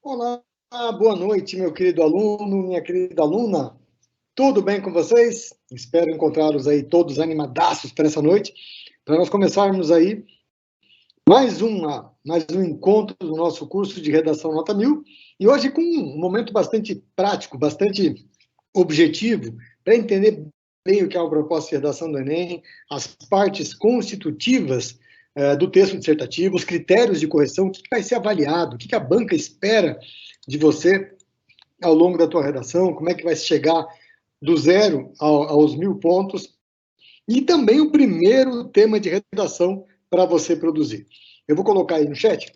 Olá, boa noite, meu querido aluno, minha querida aluna. Tudo bem com vocês? Espero encontrá-los aí todos animadaços para essa noite, para nós começarmos aí mais um encontro do nosso curso de Redação Nota 1000, e hoje com um momento bastante prático, bastante objetivo, para entender bem o que é uma proposta de redação do Enem, as partes constitutivas do texto dissertativo, os critérios de correção, o que vai ser avaliado, o que a banca espera de você ao longo da tua redação, como é que vai chegar do zero aos 1000 pontos, e também o primeiro tema de redação para você produzir. Eu vou colocar aí no chat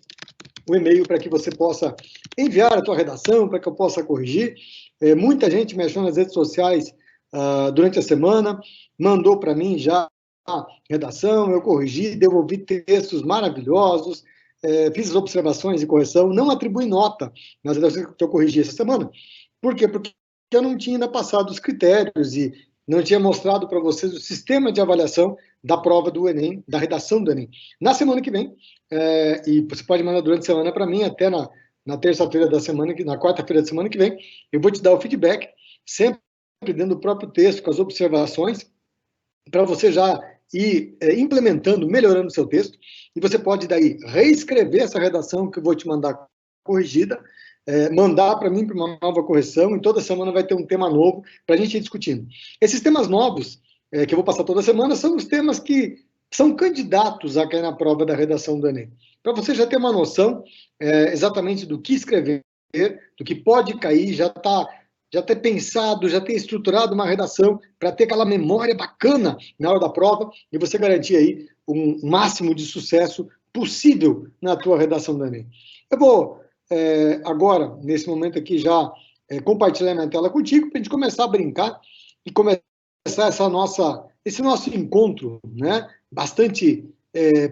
o e-mail para que você possa enviar a tua redação, para que eu possa corrigir. Muita gente me achou nas redes sociais durante a semana, mandou para mim já a redação, eu corrigi, devolvi textos maravilhosos, fiz as observações e correção, não atribuí nota nas redações que eu corrigi essa semana. Por quê? Porque eu não tinha ainda passado os critérios e não tinha mostrado para vocês o sistema de avaliação da prova do Enem, da redação do Enem. Na semana que vem, e você pode mandar durante a semana para mim, até na terça-feira da semana, na quarta-feira da semana que vem, eu vou te dar o feedback, sempre dentro do próprio texto, com as observações, para você já ir implementando, melhorando o seu texto, e você pode daí reescrever essa redação que eu vou te mandar corrigida, mandar para mim para uma nova correção, e toda semana vai ter um tema novo para a gente ir discutindo. Esses temas novos, que eu vou passar toda semana, são os temas que são candidatos a cair na prova da redação do Enem. Para você já ter uma noção exatamente do que escrever, do que pode cair, já ter pensado, já ter estruturado uma redação para ter aquela memória bacana na hora da prova e você garantir aí um máximo de sucesso possível na tua redação do Enem. Eu vou agora, nesse momento aqui, já compartilhar minha tela contigo para a gente começar a brincar e começar esse nosso encontro, né, bastante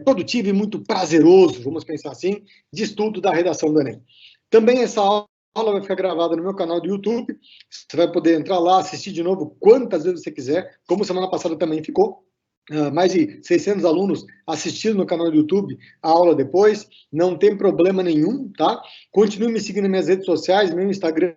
produtivo e muito prazeroso, vamos pensar assim, de estudo da redação do Enem. Também essa aula vai ficar gravada no meu canal do YouTube, você vai poder entrar lá, assistir de novo quantas vezes você quiser, como semana passada também ficou. Mais de 600 alunos assistindo no canal do YouTube a aula depois, não tem problema nenhum, tá? Continue me seguindo nas minhas redes sociais, meu Instagram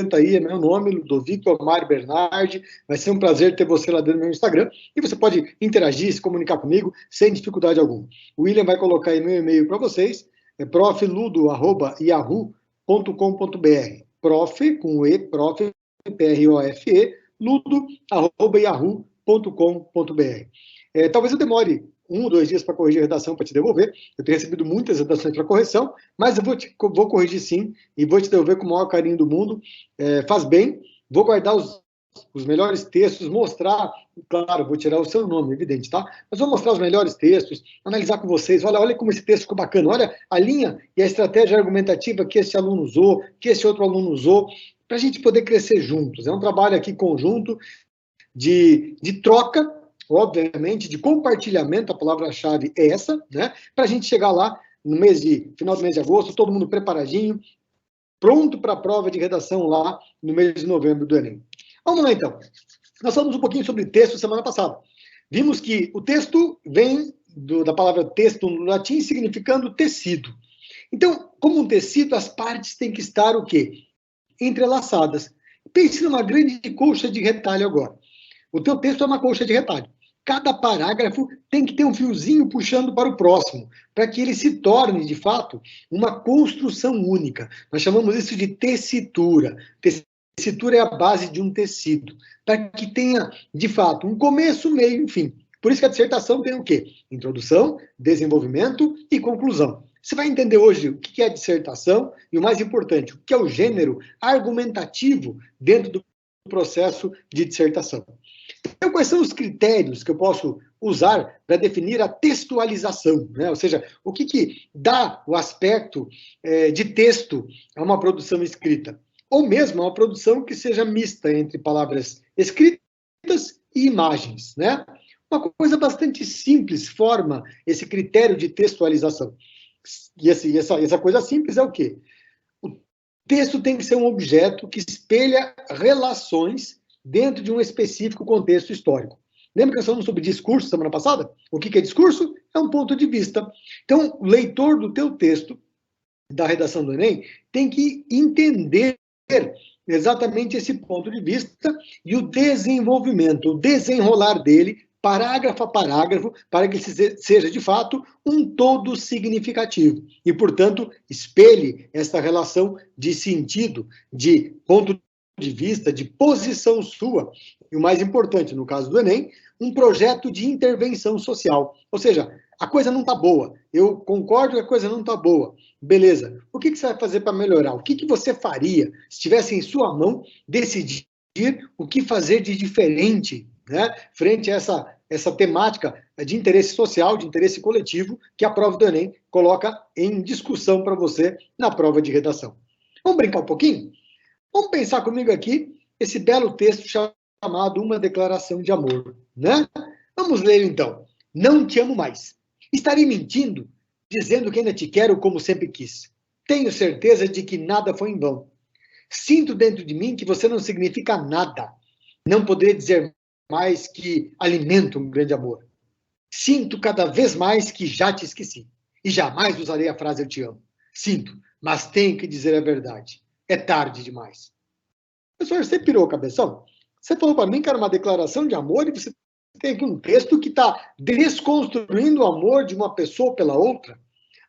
tá aí, é meu nome, Ludovico Omar Bernardi, vai ser um prazer ter você lá dentro do meu Instagram, e você pode interagir, se comunicar comigo, sem dificuldade alguma. O William vai colocar aí meu e-mail para vocês, é profludo@yahoo.com.br, prof, com E, prof, P-R-O-F-E, ludo@yahoo.com.br. Talvez eu demore 1 ou 2 dias para corrigir a redação para te devolver. Eu tenho recebido muitas redações para correção, mas eu vou corrigir sim e vou te devolver com o maior carinho do mundo. Faz bem, vou guardar os melhores textos, mostrar, claro, vou tirar o seu nome, evidente, tá? Mas vou mostrar os melhores textos, analisar com vocês, olha como esse texto ficou bacana, olha a linha e a estratégia argumentativa que esse aluno usou, que esse outro aluno usou, para a gente poder crescer juntos. É um trabalho aqui conjunto, de troca, obviamente, de compartilhamento, a palavra-chave é essa, né? Para a gente chegar lá no final do mês de agosto, todo mundo preparadinho, pronto para a prova de redação lá no mês de novembro do Enem. Vamos lá, então. Nós falamos um pouquinho sobre texto semana passada. Vimos que o texto vem da palavra texto no latim, significando tecido. Então, como um tecido, as partes têm que estar o quê? Entrelaçadas. Pense numa grande colcha de retalho agora. O teu texto é uma colcha de retalho. Cada parágrafo tem que ter um fiozinho puxando para o próximo, para que ele se torne, de fato, uma construção única. Nós chamamos isso de tessitura. Tessitura é a base de um tecido, para que tenha, de fato, um começo, meio e fim. Por isso que a dissertação tem o quê? Introdução, desenvolvimento e conclusão. Você vai entender hoje o que é a dissertação e, o mais importante, o que é o gênero argumentativo dentro do processo de dissertação. Então, quais são os critérios que eu posso usar para definir a textualização, né? Ou seja, o que dá o aspecto de texto a uma produção escrita? Ou mesmo a uma produção que seja mista entre palavras escritas e imagens, né? Uma coisa bastante simples forma esse critério de textualização. E essa coisa simples é o quê? O texto tem que ser um objeto que espelha relações dentro de um específico contexto histórico. Lembra que nós falamos sobre discurso semana passada? O que é discurso? É um ponto de vista. Então, o leitor do teu texto, da redação do Enem tem que entender exatamente esse ponto de vista e o desenvolvimento, o desenrolar dele, parágrafo a parágrafo, para que seja, de fato, um todo significativo. E, portanto, espelhe essa relação de sentido, de ponto de vista, de posição sua. E o mais importante, no caso do Enem, um projeto de intervenção social. Ou seja, a coisa não está boa. Eu concordo que a coisa não está boa. Beleza. O que você vai fazer para melhorar? O que você faria se tivesse em sua mão decidir o que fazer de diferente, né, frente a essa temática de interesse social, de interesse coletivo, que a prova do Enem coloca em discussão para você na prova de redação. Vamos brincar um pouquinho? Vamos pensar comigo aqui esse belo texto chamado Uma Declaração de Amor, né? Vamos ler então. Não te amo mais. Estarei mentindo, dizendo que ainda te quero como sempre quis. Tenho certeza de que nada foi em vão. Sinto dentro de mim que você não significa nada. Não poderia dizer mais que alimento um grande amor. Sinto cada vez mais que já te esqueci. E jamais usarei a frase eu te amo. Sinto, mas tenho que dizer a verdade. É tarde demais. Professor, você pirou o cabeção? Você falou para mim que era uma declaração de amor e você tem aqui um texto que está desconstruindo o amor de uma pessoa pela outra.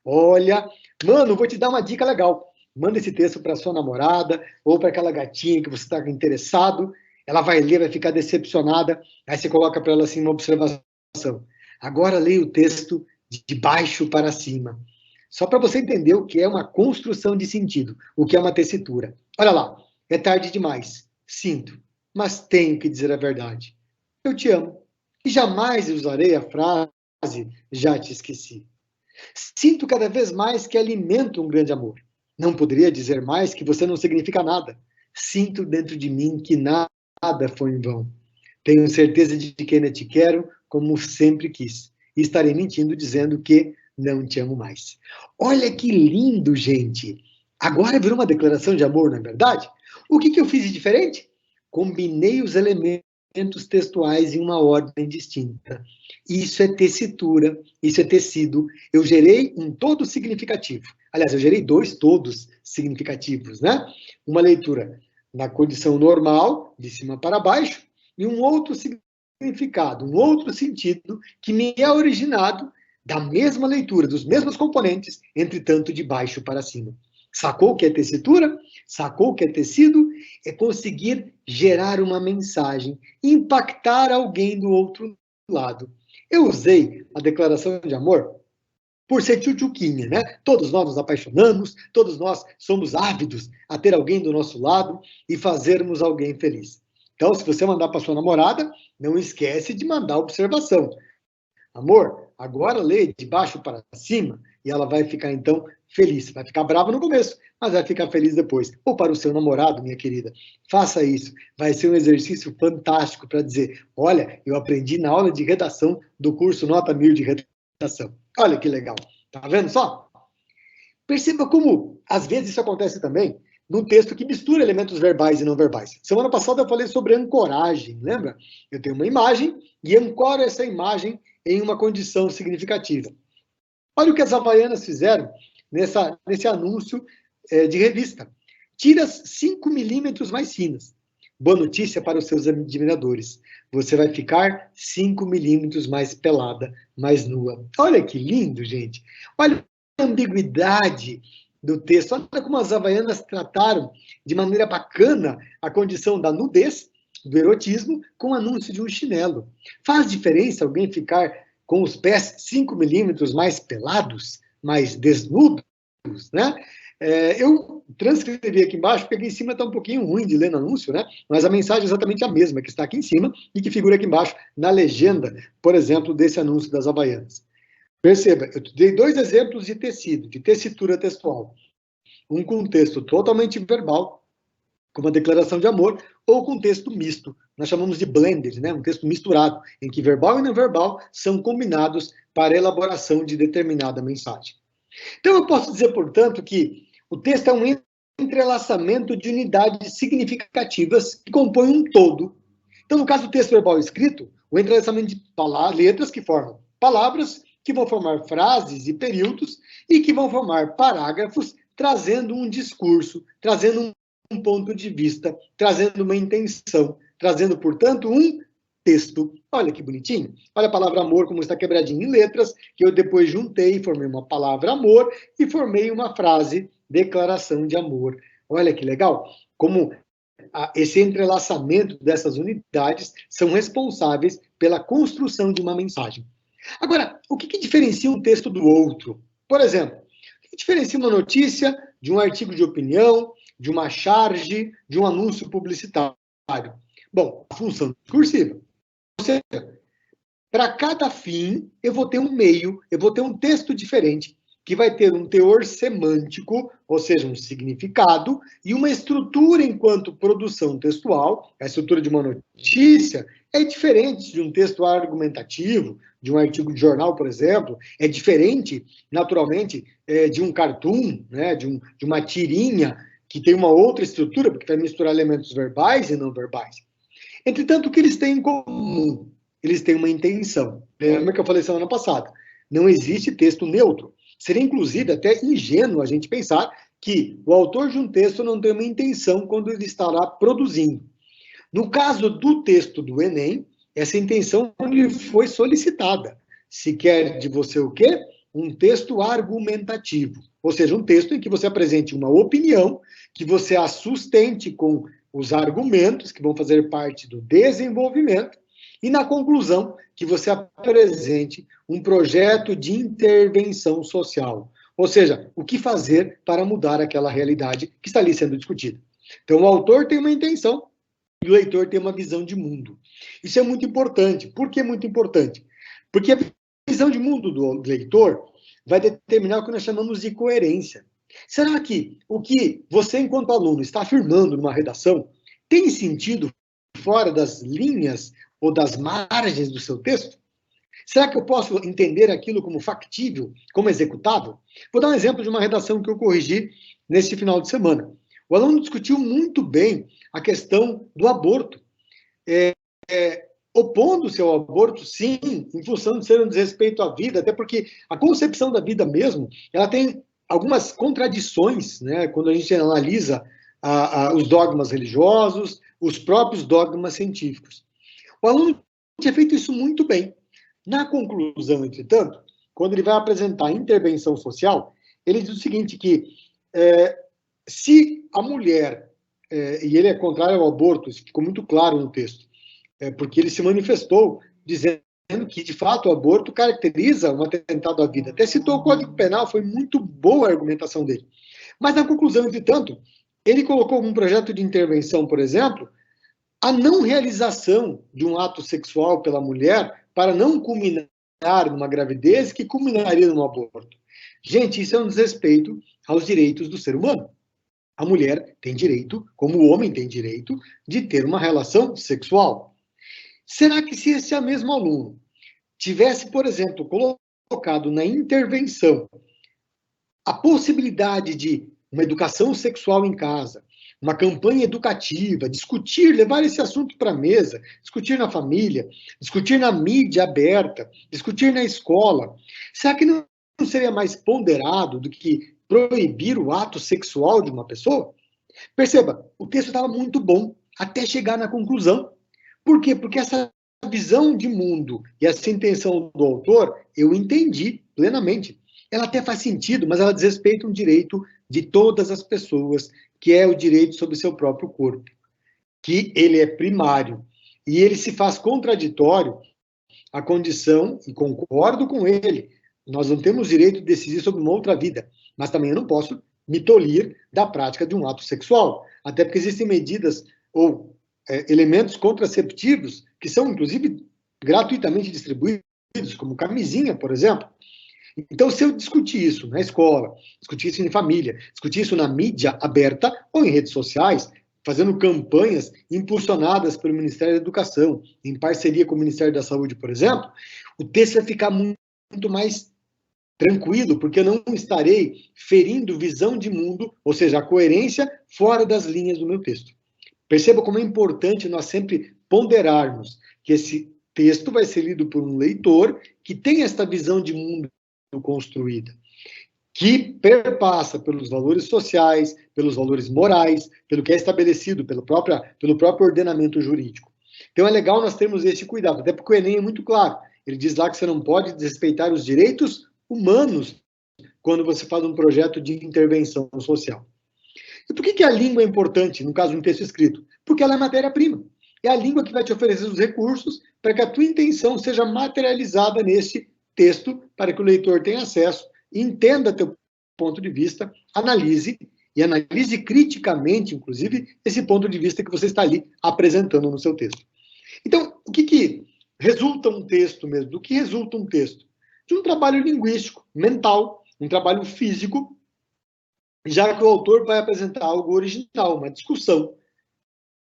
Olha, mano, vou te dar uma dica legal. Manda esse texto para sua namorada ou para aquela gatinha que você está interessado. Ela vai ler, vai ficar decepcionada. Aí você coloca para ela assim uma observação. Agora leia o texto de baixo para cima. Só para você entender o que é uma construção de sentido, o que é uma tessitura. Olha lá, é tarde demais. Sinto, mas tenho que dizer a verdade. Eu te amo. E jamais usarei a frase já te esqueci. Sinto cada vez mais que alimento um grande amor. Não poderia dizer mais que você não significa nada. Sinto dentro de mim que nada foi em vão. Tenho certeza de que ainda te quero como sempre quis. E estarei mentindo dizendo que não te amo mais. Olha que lindo, gente. Agora virou uma declaração de amor, não é verdade? O que eu fiz de diferente? Combinei os elementos textuais em uma ordem distinta. Isso é tessitura, isso é tecido. Eu gerei um todo significativo. Aliás, eu gerei dois todos significativos, né? Uma leitura na condição normal, de cima para baixo, e um outro significado, um outro sentido que me é originado da mesma leitura, dos mesmos componentes, entretanto, de baixo para cima. Sacou o que é tessitura? Sacou o que é tecido? É conseguir gerar uma mensagem, impactar alguém do outro lado. Eu usei a declaração de amor por ser tchutchuquinha, né? Todos nós nos apaixonamos, todos nós somos ávidos a ter alguém do nosso lado e fazermos alguém feliz. Então, se você mandar para sua namorada, não esquece de mandar observação. Amor, agora lê de baixo para cima e ela vai ficar, então, feliz. Vai ficar brava no começo, mas vai ficar feliz depois. Ou para o seu namorado, minha querida. Faça isso. Vai ser um exercício fantástico para dizer, olha, eu aprendi na aula de redação do curso Nota 1000 de redação. Olha que legal. Tá vendo só? Perceba como, às vezes, isso acontece também num texto que mistura elementos verbais e não verbais. Semana passada eu falei sobre ancoragem, lembra? Eu tenho uma imagem e ancoro essa imagem em uma condição significativa. Olha o que as Havaianas fizeram nesse anúncio de revista. Tiras 5 milímetros mais finas. Boa notícia para os seus admiradores. Você vai ficar 5 milímetros mais pelada, mais nua. Olha que lindo, gente. Olha a ambiguidade do texto. Olha como as Havaianas trataram de maneira bacana a condição da nudez, do erotismo, com o anúncio de um chinelo. Faz diferença alguém ficar com os pés 5 milímetros mais pelados, mais desnudos, né? Eu transcrevi aqui embaixo, porque aqui em cima está um pouquinho ruim de ler no anúncio, né? Mas a mensagem é exatamente a mesma, que está aqui em cima e que figura aqui embaixo na legenda, por exemplo, desse anúncio das Havaianas. Perceba, eu dei dois exemplos de tecido, de tessitura textual. Um com texto totalmente verbal, com uma declaração de amor, ou com texto misto. Nós chamamos de blended, né? Um texto misturado, em que verbal e não verbal são combinados para a elaboração de determinada mensagem. Então, eu posso dizer, portanto, que o texto é um entrelaçamento de unidades significativas que compõem um todo. Então, no caso do texto verbal escrito, o entrelaçamento de letras que formam palavras, que vão formar frases e períodos, e que vão formar parágrafos, trazendo um discurso, trazendo um ponto de vista, trazendo uma intenção, trazendo, portanto, um texto. Olha que bonitinho. Olha a palavra amor como está quebradinha em letras, que eu depois juntei, formei uma palavra amor e formei uma frase, declaração de amor. Olha que legal. Como esse entrelaçamento dessas unidades são responsáveis pela construção de uma mensagem. Agora, o que diferencia um texto do outro? Por exemplo, o que diferencia uma notícia de um artigo de opinião, de uma charge, de um anúncio publicitário? Bom, a função discursiva. Ou seja, para cada fim, eu vou ter um meio, eu vou ter um texto diferente, que vai ter um teor semântico, ou seja, um significado, e uma estrutura enquanto produção textual. A estrutura de uma notícia é diferente de um texto argumentativo, de um artigo de jornal, por exemplo, é diferente, naturalmente, de um cartoon, né, de uma tirinha, que tem uma outra estrutura, porque vai misturar elementos verbais e não verbais. Entretanto, o que eles têm em comum? Eles têm uma intenção. Lembra que eu falei semana passada? Não existe texto neutro. Seria, inclusive, até ingênuo a gente pensar que o autor de um texto não tem uma intenção quando ele está lá produzindo. No caso do texto do Enem, essa intenção lhe foi solicitada. Se quer de você o quê? Um texto argumentativo. Ou seja, um texto em que você apresente uma opinião, que você a sustente com os argumentos que vão fazer parte do desenvolvimento, e na conclusão, que você apresente um projeto de intervenção social. Ou seja, o que fazer para mudar aquela realidade que está ali sendo discutida. Então, o autor tem uma intenção e o leitor tem uma visão de mundo. Isso é muito importante. Por que é muito importante? Porque a visão de mundo do leitor vai determinar o que nós chamamos de coerência. Será que o que você, enquanto aluno, está afirmando numa redação tem sentido fora das linhas ou das margens do seu texto? Será que eu posso entender aquilo como factível, como executável? Vou dar um exemplo de uma redação que eu corrigi nesse final de semana. O aluno discutiu muito bem a questão do aborto, opondo-se ao aborto, sim, em função de ser um desrespeito à vida, até porque a concepção da vida mesmo, ela tem algumas contradições, né, quando a gente analisa os dogmas religiosos, os próprios dogmas científicos. O aluno tinha feito isso muito bem. Na conclusão, entretanto, quando ele vai apresentar a intervenção social, ele diz o seguinte, que se a mulher, e ele é contrário ao aborto, isso ficou muito claro no texto, porque ele se manifestou dizendo que, de fato, o aborto caracteriza um atentado à vida. Até citou o Código Penal, foi muito boa a argumentação dele. Mas, na conclusão, entretanto, ele colocou um projeto de intervenção, por exemplo, a não realização de um ato sexual pela mulher para não culminar numa gravidez que culminaria num aborto. Gente, isso é um desrespeito aos direitos do ser humano. A mulher tem direito, como o homem tem direito, de ter uma relação sexual. Será que se esse mesmo aluno tivesse, por exemplo, colocado na intervenção a possibilidade de uma educação sexual em casa, uma campanha educativa, discutir, levar esse assunto para a mesa, discutir na família, discutir na mídia aberta, discutir na escola, será que não seria mais ponderado do que proibir o ato sexual de uma pessoa? Perceba, o texto estava muito bom, até chegar na conclusão. Por quê? Porque essa visão de mundo e essa intenção do autor, eu entendi plenamente. Ela até faz sentido, mas ela desrespeita um direito de todas as pessoas, que é o direito sobre o seu próprio corpo, que ele é primário. E ele se faz contraditório à condição, e concordo com ele, nós não temos direito de decidir sobre uma outra vida, mas também eu não posso me tolir da prática de um ato sexual, até porque existem medidas ou elementos contraceptivos que são, inclusive, gratuitamente distribuídos, como camisinha, por exemplo. Então, se eu discutir isso na escola, discutir isso em família, discutir isso na mídia aberta ou em redes sociais, fazendo campanhas impulsionadas pelo Ministério da Educação, em parceria com o Ministério da Saúde, por exemplo, o texto vai ficar muito mais tranquilo, porque eu não estarei ferindo visão de mundo, ou seja, a coerência fora das linhas do meu texto. Perceba como é importante nós sempre ponderarmos que esse texto vai ser lido por um leitor que tem esta visão de mundo construída. que perpassa pelos valores sociais, pelos valores morais, pelo que é estabelecido pelo próprio ordenamento jurídico. Então é legal nós termos esse cuidado, até porque o Enem é muito claro. Ele diz lá que você não pode desrespeitar os direitos humanos quando você faz um projeto de intervenção social. E por que a língua é importante, no caso de um texto escrito? Porque ela é matéria-prima. É a língua que vai te oferecer os recursos para que a tua intenção seja materializada nesse texto, para que o leitor tenha acesso, entenda teu ponto de vista, analise, e analise criticamente, inclusive, esse ponto de vista que você está ali apresentando no seu texto. Então, o que resulta um texto mesmo? Do que resulta um texto? De um trabalho linguístico, mental, um trabalho físico, já que o autor vai apresentar algo original, uma discussão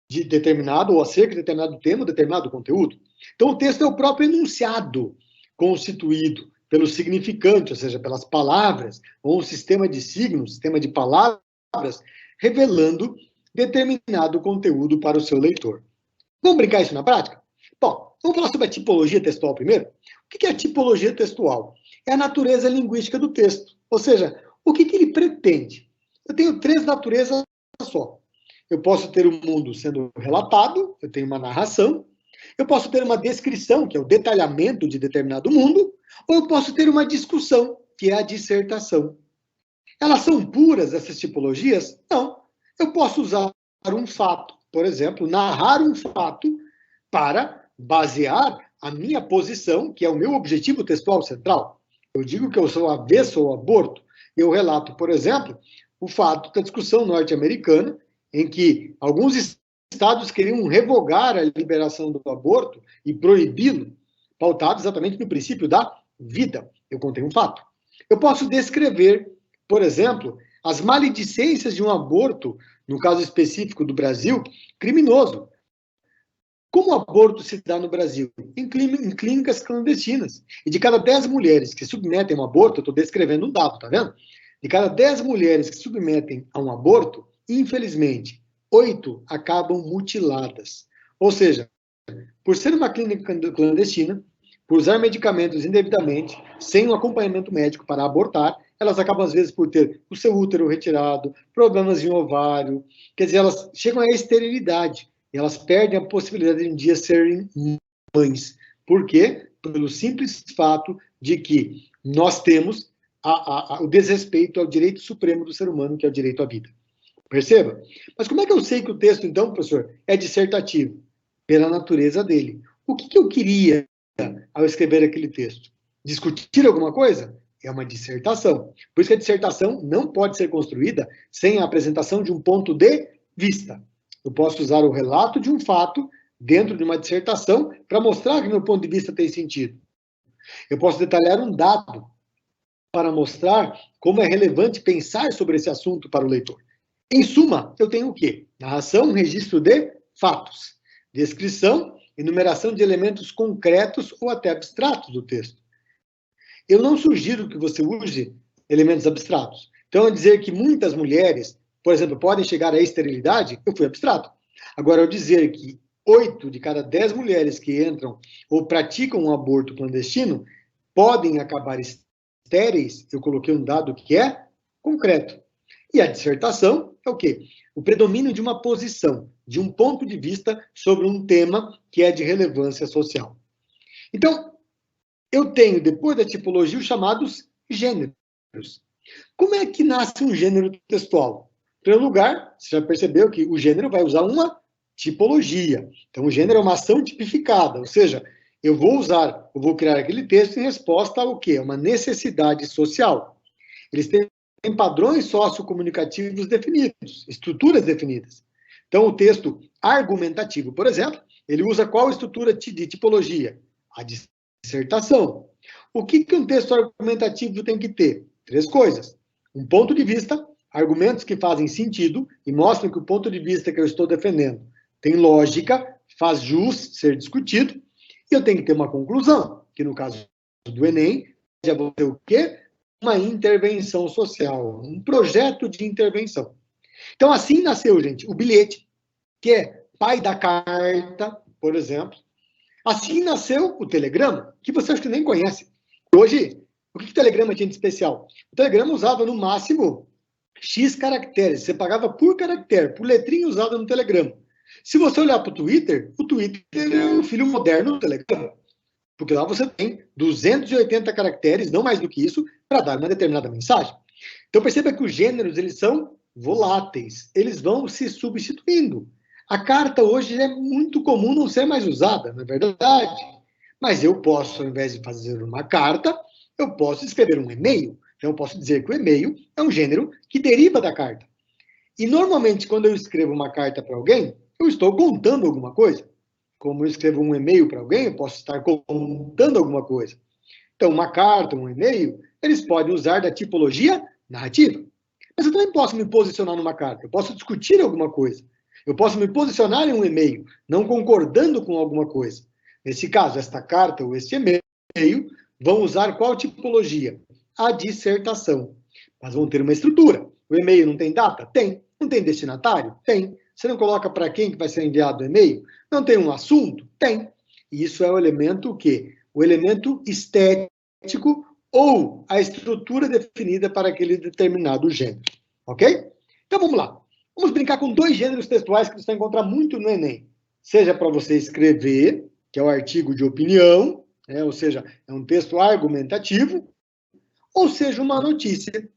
de determinado ou acerca de determinado tema, determinado conteúdo. Então, o texto é o próprio enunciado constituído pelo significante, ou seja, pelas palavras, ou um sistema de signos, sistema de palavras, revelando determinado conteúdo para o seu leitor. Vamos brincar isso na prática? Bom, vamos falar sobre a tipologia textual primeiro. O que é a tipologia textual? É a natureza linguística do texto, ou seja, o que ele pretende. Eu tenho 3 naturezas só. Eu posso ter um mundo sendo relatado, eu tenho uma narração, eu posso ter uma descrição, que é o detalhamento de determinado mundo, ou eu posso ter uma discussão, que é a dissertação. Elas são puras, essas tipologias? Não. Eu posso usar um fato, por exemplo, narrar um fato para basear a minha posição, que é o meu objetivo textual central. Eu digo que eu sou avesso ao aborto. Eu relato, por exemplo, o fato da discussão norte-americana, em que alguns estados queriam revogar a liberação do aborto e proibi-lo, pautado exatamente no princípio da vida. Eu contei um fato. Eu posso descrever, por exemplo, as maledicências de um aborto, no caso específico do Brasil, criminoso. Como o aborto se dá no Brasil? Em clínicas clandestinas. E de cada 10 mulheres que submetem a um aborto, eu estou descrevendo um dado, tá vendo? De cada 10 mulheres que submetem a um aborto, infelizmente, 8 acabam mutiladas. Ou seja, por ser uma clínica clandestina, por usar medicamentos indevidamente, sem um acompanhamento médico para abortar, elas acabam, às vezes, por ter o seu útero retirado, problemas em ovário, quer dizer, elas chegam à esterilidade, e elas perdem a possibilidade de um dia serem mães. Por quê? Pelo simples fato de que nós temos o desrespeito ao direito supremo do ser humano, que é o direito à vida. Perceba? Mas como é que eu sei que o texto, então, professor, é dissertativo? Pela natureza dele. O que eu queria ao escrever aquele texto? Discutir alguma coisa? É uma dissertação. Por isso que a dissertação não pode ser construída sem a apresentação de um ponto de vista. Eu posso usar o relato de um fato dentro de uma dissertação para mostrar que meu ponto de vista tem sentido. Eu posso detalhar um dado para mostrar como é relevante pensar sobre esse assunto para o leitor. Em suma, eu tenho o quê? Narração, registro de fatos. Descrição, enumeração de elementos concretos ou até abstratos do texto. Eu não sugiro que você use elementos abstratos. Então, ao dizer que muitas mulheres, por exemplo, podem chegar à esterilidade, eu fui abstrato. Agora, ao dizer que 8 de cada 10 mulheres que entram ou praticam um aborto clandestino podem acabar estéreis, eu coloquei um dado que é concreto. E a dissertação é o quê? O predomínio de uma posição, de um ponto de vista sobre um tema que é de relevância social. Então, eu tenho, depois da tipologia, os chamados gêneros. Como é que nasce um gênero textual? Em primeiro lugar, você já percebeu que o gênero vai usar uma tipologia. Então, o gênero é uma ação tipificada, ou seja, eu vou criar aquele texto em resposta ao quê? Uma necessidade social. Eles têm padrões sociocomunicativos definidos, estruturas definidas. Então, o texto argumentativo, por exemplo, ele usa qual estrutura de tipologia? A dissertação. O que um texto argumentativo tem que ter? 3 coisas. Um ponto de vista, argumentos que fazem sentido e mostram que o ponto de vista que eu estou defendendo tem lógica, faz jus ser discutido, e eu tenho que ter uma conclusão, que no caso do Enem, já vou ter o quê? Uma intervenção social, um projeto de intervenção. Então, assim nasceu, gente, o bilhete, que é pai da carta, por exemplo. Assim nasceu o telegrama, que você acho que nem conhece. Hoje, O que o Telegrama tinha de especial? O Telegrama usava no máximo X caracteres. Você pagava por caractere, por letrinha usada no Telegrama. Se você olhar para o Twitter é o filho moderno do Telegrama. Porque lá você tem 280 caracteres, não mais do que isso, para dar uma determinada mensagem. Então perceba que os gêneros, eles são voláteis. Eles vão se substituindo. A carta hoje é muito comum não ser mais usada, não é verdade? Mas eu posso, ao invés de fazer uma carta, eu posso escrever um e-mail. Então eu posso dizer que o e-mail é um gênero que deriva da carta. E normalmente, quando eu escrevo uma carta para alguém, eu estou contando alguma coisa. Como eu escrevo um e-mail para alguém, eu posso estar contando alguma coisa. Então, uma carta, um e-mail, eles podem usar da tipologia narrativa. Mas eu também posso me posicionar numa carta, eu posso discutir alguma coisa. Eu posso me posicionar em um e-mail, não concordando com alguma coisa. Nesse caso, esta carta ou este e-mail vão usar qual tipologia? A dissertação. Mas vão ter uma estrutura. O e-mail não tem data? Tem. Não tem destinatário? Tem. Você não coloca para quem que vai ser enviado o e-mail? Não tem um assunto? Tem. E isso é o elemento o quê? O elemento estético ou a estrutura definida para aquele determinado gênero. Ok? Então vamos lá. Vamos brincar com dois gêneros textuais que você vai encontrar muito no Enem. Seja para você escrever, que é o artigo de opinião, ou seja, é um texto argumentativo, ou seja, uma notícia.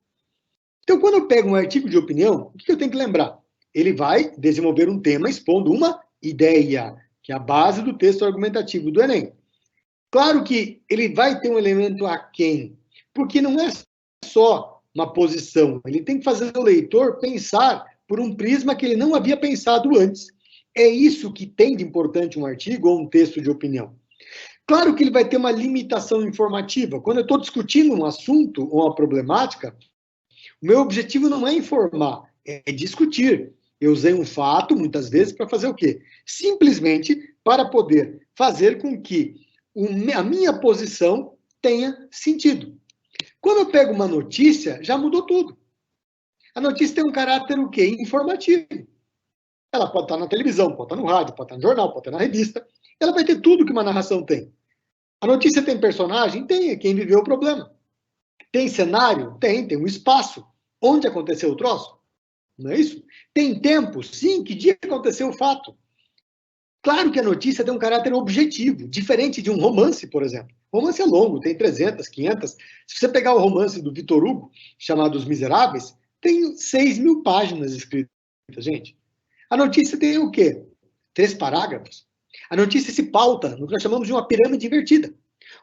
Então, quando eu pego um artigo de opinião, o que eu tenho que lembrar? Ele vai desenvolver um tema expondo uma ideia, que é a base do texto argumentativo do Enem. Claro que ele vai ter um elemento aquém, porque não é só uma posição, ele tem que fazer o leitor pensar por um prisma que ele não havia pensado antes. É isso que tem de importante um artigo ou um texto de opinião. Claro que ele vai ter uma limitação informativa. Quando eu estou discutindo um assunto ou uma problemática, o meu objetivo não é informar, é discutir. Eu usei um fato, muitas vezes, para fazer o quê? Simplesmente para poder fazer com que a minha posição tenha sentido. Quando eu pego uma notícia, já mudou tudo. A notícia tem um caráter o quê? Informativo. Ela pode estar na televisão, pode estar no rádio, pode estar no jornal, pode estar na revista. Ela vai ter tudo que uma narração tem. A notícia tem personagem? Tem, é quem viveu o problema. Tem cenário? Tem um espaço. Onde aconteceu o troço? Não é isso? Tem tempo? Sim, que dia aconteceu o fato? Claro que a notícia tem um caráter objetivo, diferente de um romance, por exemplo. O romance é longo, tem 300, 500. Se você pegar o romance do Victor Hugo, chamado Os Miseráveis, tem 6.000 páginas escritas, gente. A notícia tem o quê? 3 parágrafos. A notícia se pauta no que nós chamamos de uma pirâmide invertida.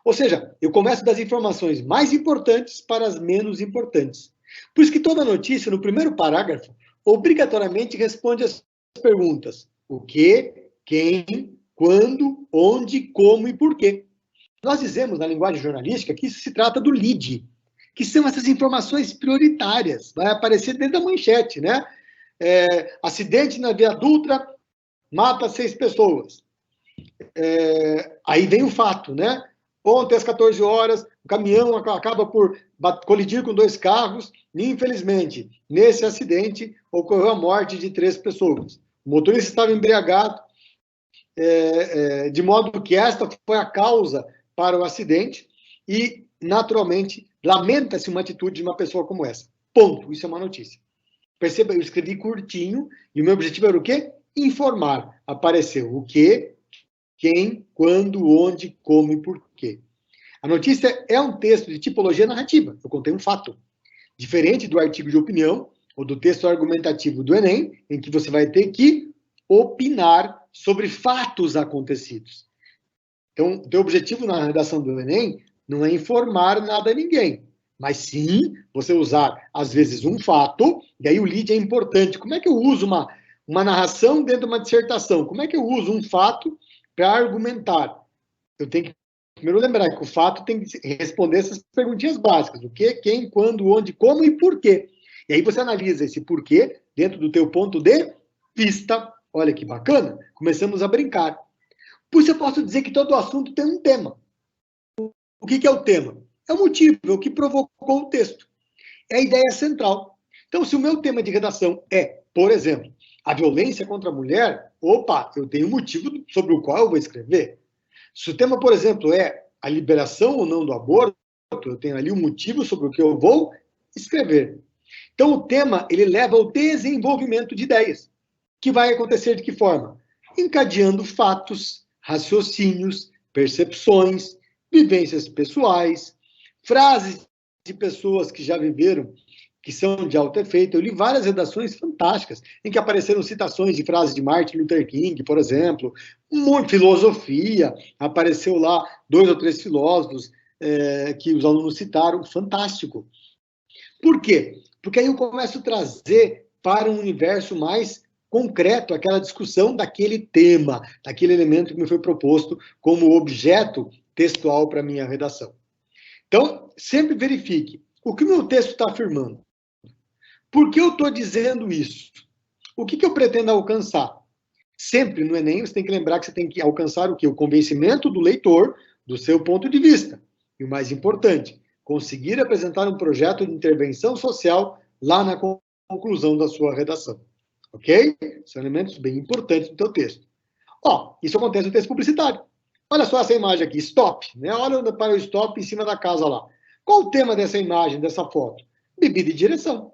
Ou seja, eu começo das informações mais importantes para as menos importantes. Por isso que toda notícia, no primeiro parágrafo, obrigatoriamente responde as perguntas: o que, quem, quando, onde, como e por quê. Nós dizemos na linguagem jornalística que isso se trata do lead, que são essas informações prioritárias. Vai aparecer dentro da manchete, né? Acidente na Via Dutra mata 6 pessoas. Aí vem o fato, né? Ontem, às 14 horas, o caminhão acaba por colidir com 2 carros e, infelizmente, nesse acidente, ocorreu a morte de 3 pessoas. O motorista estava embriagado, de modo que esta foi a causa para o acidente e, naturalmente, lamenta-se uma atitude de uma pessoa como essa. Ponto. Isso é uma notícia. Perceba, eu escrevi curtinho e o meu objetivo era o quê? Informar. Apareceu o quê, quem, quando, onde, como e por quê. A notícia é um texto de tipologia narrativa. Eu contei um fato. Diferente do artigo de opinião ou do texto argumentativo do Enem, em que você vai ter que opinar sobre fatos acontecidos. Então, o teu objetivo na redação do Enem não é informar nada a ninguém, mas sim você usar, às vezes, um fato, e aí o lead é importante. Como é que eu uso uma narração dentro de uma dissertação? Como é que eu uso um fato para argumentar? Eu tenho que primeiro lembrar que o fato tem que responder essas perguntinhas básicas: o que, quem, quando, onde, como e por quê. E aí você analisa esse porquê dentro do teu ponto de vista. Olha que bacana, começamos a brincar. Por isso eu posso dizer que todo assunto tem um tema. O que é o tema? É o motivo, é o que provocou o texto. É a ideia central. Então, se o meu tema de redação é, por exemplo, a violência contra a mulher, opa, eu tenho um motivo sobre o qual eu vou escrever. Se o tema, por exemplo, é a liberação ou não do aborto, eu tenho ali um motivo sobre o que eu vou escrever. Então, o tema, ele leva ao desenvolvimento de ideias, que vai acontecer de que forma? Encadeando fatos, raciocínios, percepções, vivências pessoais, frases de pessoas que já viveram, que são de alto efeito. Eu li várias redações fantásticas, em que apareceram citações de frases de Martin Luther King, por exemplo, filosofia, apareceu lá 2 ou 3 filósofos que os alunos citaram, fantástico. Por quê? Porque aí eu começo a trazer para um universo mais concreto aquela discussão daquele tema, daquele elemento que me foi proposto como objeto textual para a minha redação. Então, sempre verifique o que o meu texto está afirmando. Por que eu estou dizendo isso? O que eu pretendo alcançar? Sempre no Enem você tem que lembrar que você tem que alcançar o quê? O convencimento do leitor do seu ponto de vista. E o mais importante, conseguir apresentar um projeto de intervenção social lá na conclusão da sua redação. Ok? São elementos bem importantes do teu texto. Ó, isso acontece no texto publicitário. Olha só essa imagem aqui, stop. Né? Olha para o stop em cima da casa lá. Qual o tema dessa imagem, dessa foto? Bebida e direção.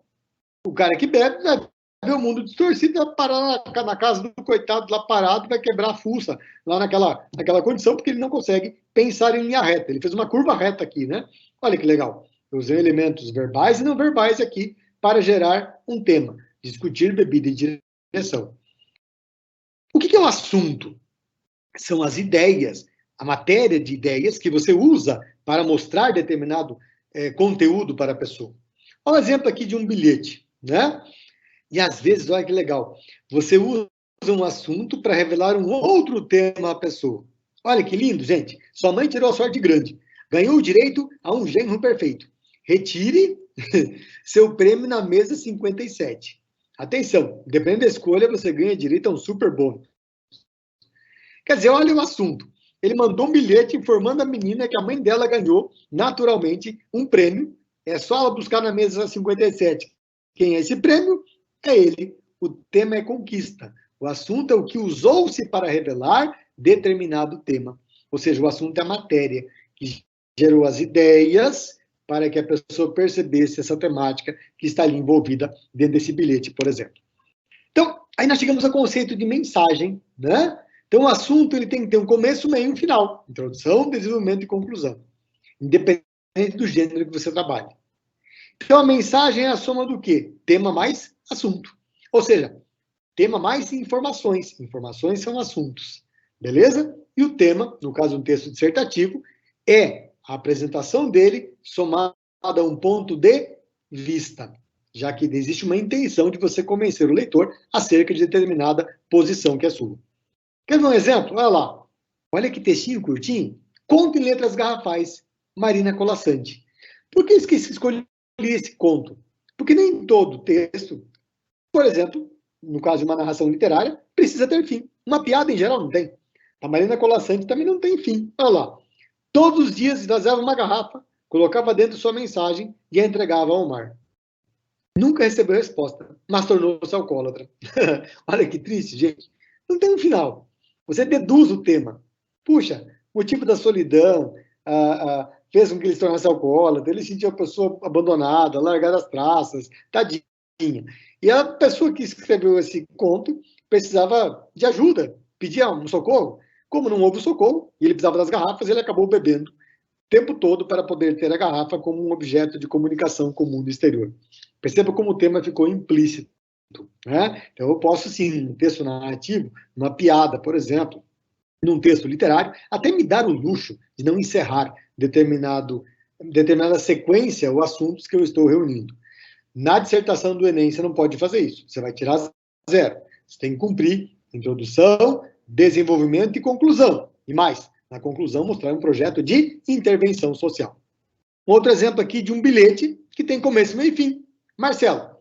O cara que bebe vai ver o mundo distorcido, vai parar na casa do coitado lá parado, vai quebrar a fuça lá naquela condição, porque ele não consegue pensar em linha reta. Ele fez uma curva reta aqui, né? Olha que legal. Eu usei elementos verbais e não verbais aqui para gerar um tema. Discutir bebida e direção. O que é o assunto? São as ideias, a matéria de ideias que você usa para mostrar determinado conteúdo para a pessoa. Olha um exemplo aqui de um bilhete, né? E às vezes, olha que legal, você usa um assunto para revelar um outro tema à pessoa. Olha que lindo, gente. Sua mãe tirou a sorte grande. Ganhou o direito a um genro perfeito. Retire seu prêmio na mesa 57. Atenção, dependendo da escolha, você ganha direito a um super bônus. Quer dizer, olha o assunto. Ele mandou um bilhete informando a menina que a mãe dela ganhou, naturalmente, um prêmio. É só ela buscar na mesa 57. Quem é esse prêmio? É ele. O tema é conquista. O assunto é o que usou-se para revelar determinado tema. Ou seja, o assunto é a matéria que gerou as ideias para que a pessoa percebesse essa temática que está ali envolvida dentro desse bilhete, por exemplo. Então, aí nós chegamos ao conceito de mensagem, né? Então, o assunto ele tem que ter um começo, meio e um final. Introdução, desenvolvimento e conclusão. Independente do gênero que você trabalhe. Então, a mensagem é a soma do quê? Tema mais assunto. Ou seja, tema mais informações. Informações são assuntos. Beleza? E o tema, no caso um texto dissertativo, é a apresentação dele somada a um ponto de vista, já que existe uma intenção de você convencer o leitor acerca de determinada posição que é sua. Quer ver um exemplo? Olha lá. Olha que textinho curtinho. Conto em letras garrafais, Marina Colasanti. Por que escolhi esse conto? Porque nem todo texto, por exemplo, no caso de uma narração literária, precisa ter fim. Uma piada, em geral, não tem. A Marina Colasanti também não tem fim. Olha lá. Todos os dias esvaziava uma garrafa, colocava dentro sua mensagem e a entregava ao mar. Nunca recebeu resposta, mas tornou-se alcoólatra. Olha que triste, gente. Não tem um final. Você deduz o tema. Puxa, motivo da solidão, fez com que ele se tornasse alcoólatra, ele sentiu a pessoa abandonada, largada das traças, tadinha. E a pessoa que escreveu esse conto precisava de ajuda, pedia um socorro. Como não houve socorro, e ele precisava das garrafas, ele acabou bebendo o tempo todo para poder ter a garrafa como um objeto de comunicação com o mundo exterior. Perceba como o tema ficou implícito. Né? Então, eu posso, sim, num texto narrativo, numa piada, por exemplo, num texto literário, até me dar o luxo de não encerrar determinada sequência ou assuntos que eu estou reunindo. Na dissertação do Enem, você não pode fazer isso. Você vai tirar 0. Você tem que cumprir introdução, desenvolvimento e conclusão. E mais, na conclusão, mostrar um projeto de intervenção social. Outro exemplo aqui de um bilhete que tem começo, meio e fim. Marcelo,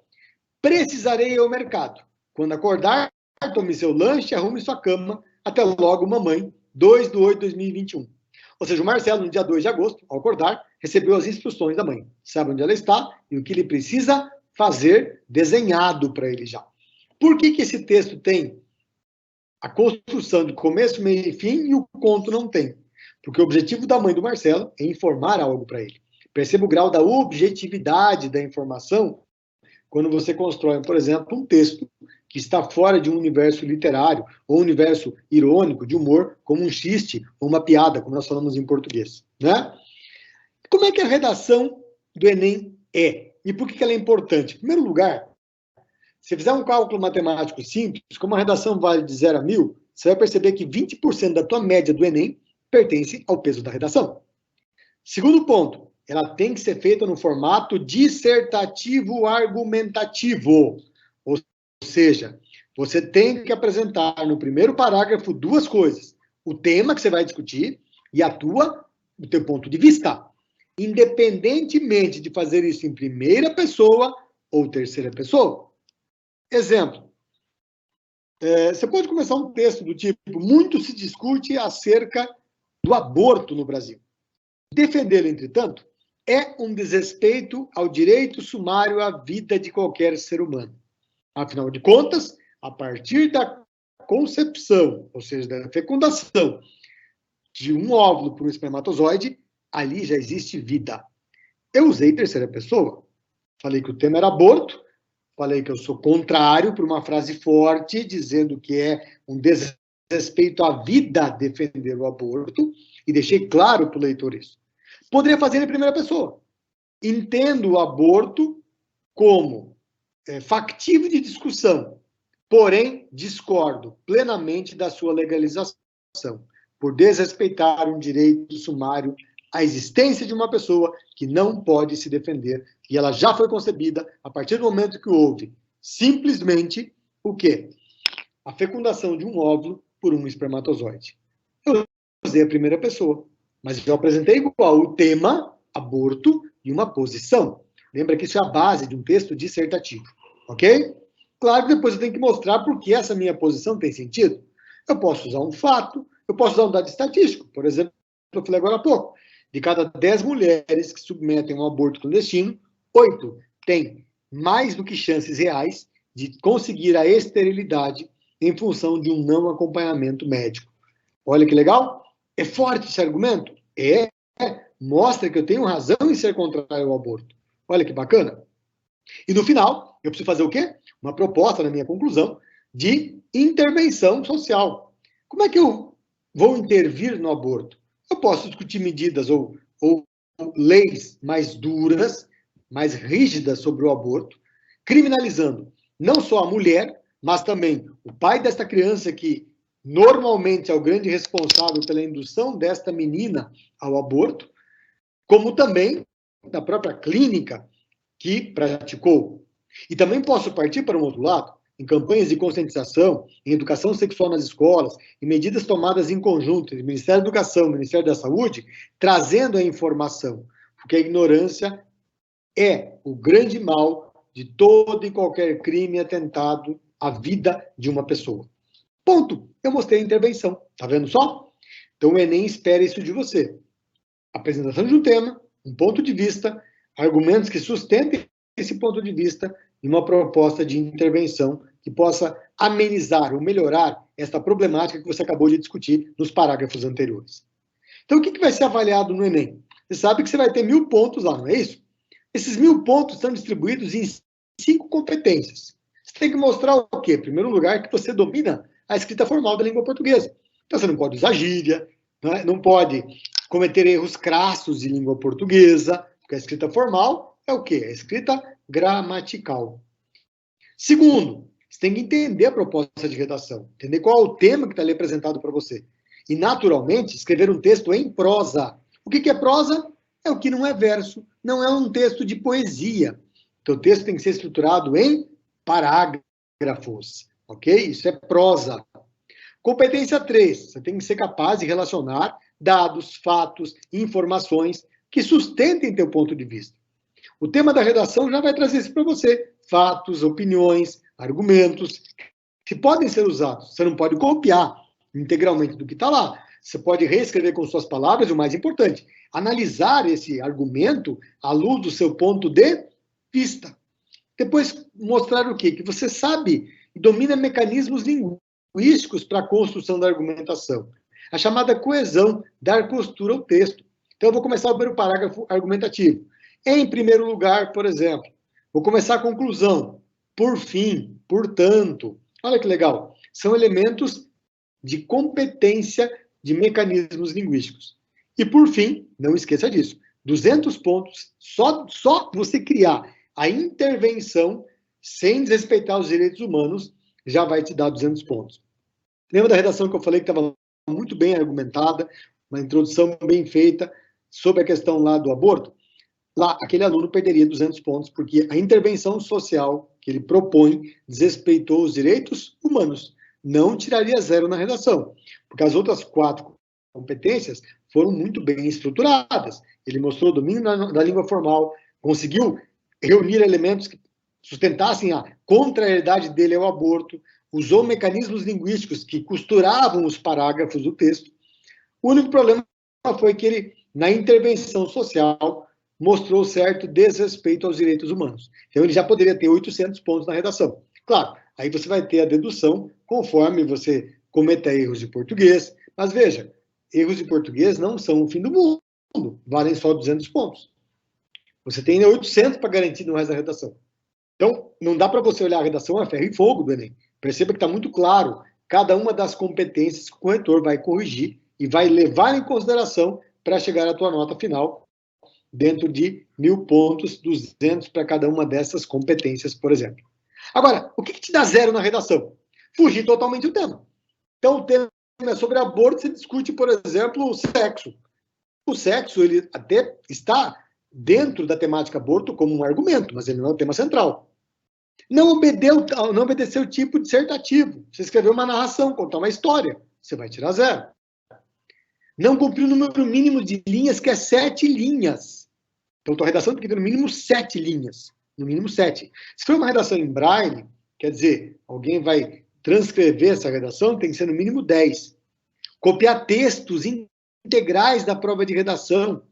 precisarei ir ao mercado. Quando acordar, tome seu lanche e arrume sua cama. Até logo, mamãe. 2/8/2021. Ou seja, o Marcelo, no dia 2 de agosto, ao acordar, recebeu as instruções da mãe. Sabe onde ela está e o que ele precisa fazer desenhado para ele já. Por que esse texto tem a construção de começo, meio e fim e o conto não tem? Porque o objetivo da mãe do Marcelo é informar algo para ele. Perceba o grau da objetividade da informação quando você constrói, por exemplo, um texto que está fora de um universo literário ou um universo irônico, de humor, como um xiste ou uma piada, como nós falamos em português, né? Como é que a redação do Enem é? E por que ela é importante? Em primeiro lugar, se fizer um cálculo matemático simples, como a redação vale de 0 a 1000, você vai perceber que 20% da tua média do Enem pertence ao peso da redação. Segundo ponto, ela tem que ser feita no formato dissertativo argumentativo. Ou seja, você tem que apresentar no primeiro parágrafo duas coisas. O tema que você vai discutir e o teu ponto de vista. Independentemente de fazer isso em primeira pessoa ou terceira pessoa. Exemplo. Você pode começar um texto do tipo: muito se discute acerca do aborto no Brasil. Defendê-lo, entretanto, é um desrespeito ao direito sumário à vida de qualquer ser humano. Afinal de contas, a partir da concepção, ou seja, da fecundação de um óvulo por um espermatozoide, ali já existe vida. Eu usei terceira pessoa. Falei que o tema era aborto, falei que eu sou contrário por uma frase forte, dizendo que é um desrespeito à vida defender o aborto, e deixei claro para o leitor isso. Poderia fazer em primeira pessoa. Entendo o aborto como factível de discussão, porém discordo plenamente da sua legalização, por desrespeitar um direito sumário à existência de uma pessoa que não pode se defender, e ela já foi concebida a partir do momento que houve simplesmente o quê? A fecundação de um óvulo por um espermatozoide. Eu usei a primeira pessoa, mas eu apresentei igual o tema, aborto, e uma posição. Lembra que isso é a base de um texto dissertativo, ok? Claro que depois eu tenho que mostrar por que essa minha posição tem sentido. Eu posso usar um fato, eu posso usar um dado estatístico. Por exemplo, eu falei agora há pouco, de cada 10 mulheres que submetem a um aborto clandestino, 8 têm mais do que chances reais de conseguir a esterilidade em função de um não acompanhamento médico. Olha que legal. É forte esse argumento? Mostra que eu tenho razão em ser contrário ao aborto. Olha que bacana. E no final, eu preciso fazer o quê? Uma proposta, na minha conclusão, de intervenção social. Como é que eu vou intervir no aborto? Eu posso discutir medidas ou leis mais duras, mais rígidas sobre o aborto, criminalizando não só a mulher, mas também o pai desta criança que normalmente é o grande responsável pela indução desta menina ao aborto, como também da própria clínica que praticou. E também posso partir para um outro lado, em campanhas de conscientização, em educação sexual nas escolas, em medidas tomadas em conjunto entre o Ministério da Educação e o Ministério da Saúde, trazendo a informação, porque a ignorância é o grande mal de todo e qualquer crime atentado à vida de uma pessoa. Ponto. Eu mostrei a intervenção. Tá vendo só? Então o Enem espera isso de você. Apresentação de um tema, um ponto de vista, argumentos que sustentem esse ponto de vista e uma proposta de intervenção que possa amenizar ou melhorar esta problemática que você acabou de discutir nos parágrafos anteriores. Então, o que vai ser avaliado no Enem? Você sabe que você vai ter 1000 pontos lá, não é isso? Esses 1000 pontos estão distribuídos em 5 competências. Você tem que mostrar o quê? Em primeiro lugar, que você domina a escrita formal da língua portuguesa. Então, você não pode usar gíria, não pode cometer erros crassos de língua portuguesa, porque a escrita formal é o quê? A escrita gramatical. Segundo, você tem que entender a proposta de redação, entender qual é o tema que está ali apresentado para você. E, naturalmente, escrever um texto em prosa. O que é prosa? É o que não é verso, não é um texto de poesia. Então, o texto tem que ser estruturado em parágrafos, ok? Isso é prosa. Competência 3, você tem que ser capaz de relacionar dados, fatos, informações que sustentem teu ponto de vista. O tema da redação já vai trazer isso para você. Fatos, opiniões, argumentos que podem ser usados. Você não pode copiar integralmente do que está lá. Você pode reescrever com suas palavras e, o mais importante, analisar esse argumento à luz do seu ponto de vista. Depois, mostrar o quê? Que você sabe e domina mecanismos linguísticos para a construção da argumentação. A chamada coesão, dar costura ao texto. Então, eu vou começar o primeiro parágrafo argumentativo. Em primeiro lugar, por exemplo, vou começar a conclusão. Por fim, portanto. Olha que legal. São elementos de competência de mecanismos linguísticos. E, por fim, não esqueça disso, 200 pontos, só você criar a intervenção sem desrespeitar os direitos humanos, já vai te dar 200 pontos. Lembra da redação que eu falei que estava muito bem argumentada, uma introdução bem feita sobre a questão lá do aborto? Lá, aquele aluno perderia 200 pontos, porque a intervenção social que ele propõe desrespeitou os direitos humanos. Não tiraria 0 na redação, porque as outras 4 competências foram muito bem estruturadas. Ele mostrou domínio da língua formal, conseguiu reunir elementos que sustentassem a contrariedade dele ao aborto, usou mecanismos linguísticos que costuravam os parágrafos do texto. O único problema foi que ele, na intervenção social, mostrou certo desrespeito aos direitos humanos. Então, ele já poderia ter 800 pontos na redação. Claro, aí você vai ter a dedução conforme você cometa erros de português. Mas veja, erros de português não são o fim do mundo, valem só 200 pontos. Você tem 800 para garantir no resto da redação. Então, não dá para você olhar a redação a ferro e fogo do Enem. Perceba que está muito claro cada uma das competências que o corretor vai corrigir e vai levar em consideração para chegar à tua nota final dentro de 1.000 pontos, 200 para cada uma dessas competências, por exemplo. Agora, o que te dá 0 na redação? Fugir totalmente do tema. Então, o tema é sobre aborto, você discute, por exemplo, o sexo. O sexo, ele até está dentro da temática aborto como um argumento, mas ele não é o tema central. Não obedeceu o tipo dissertativo. Você escreveu uma narração, contar uma história, você vai tirar 0. Não cumpriu o número mínimo de linhas, que é 7 linhas. Então, tua redação tem que ter no mínimo 7 linhas. No mínimo 7. Se for uma redação em braille, quer dizer, alguém vai transcrever essa redação, tem que ser no mínimo 10. Copiar textos integrais da prova de redação.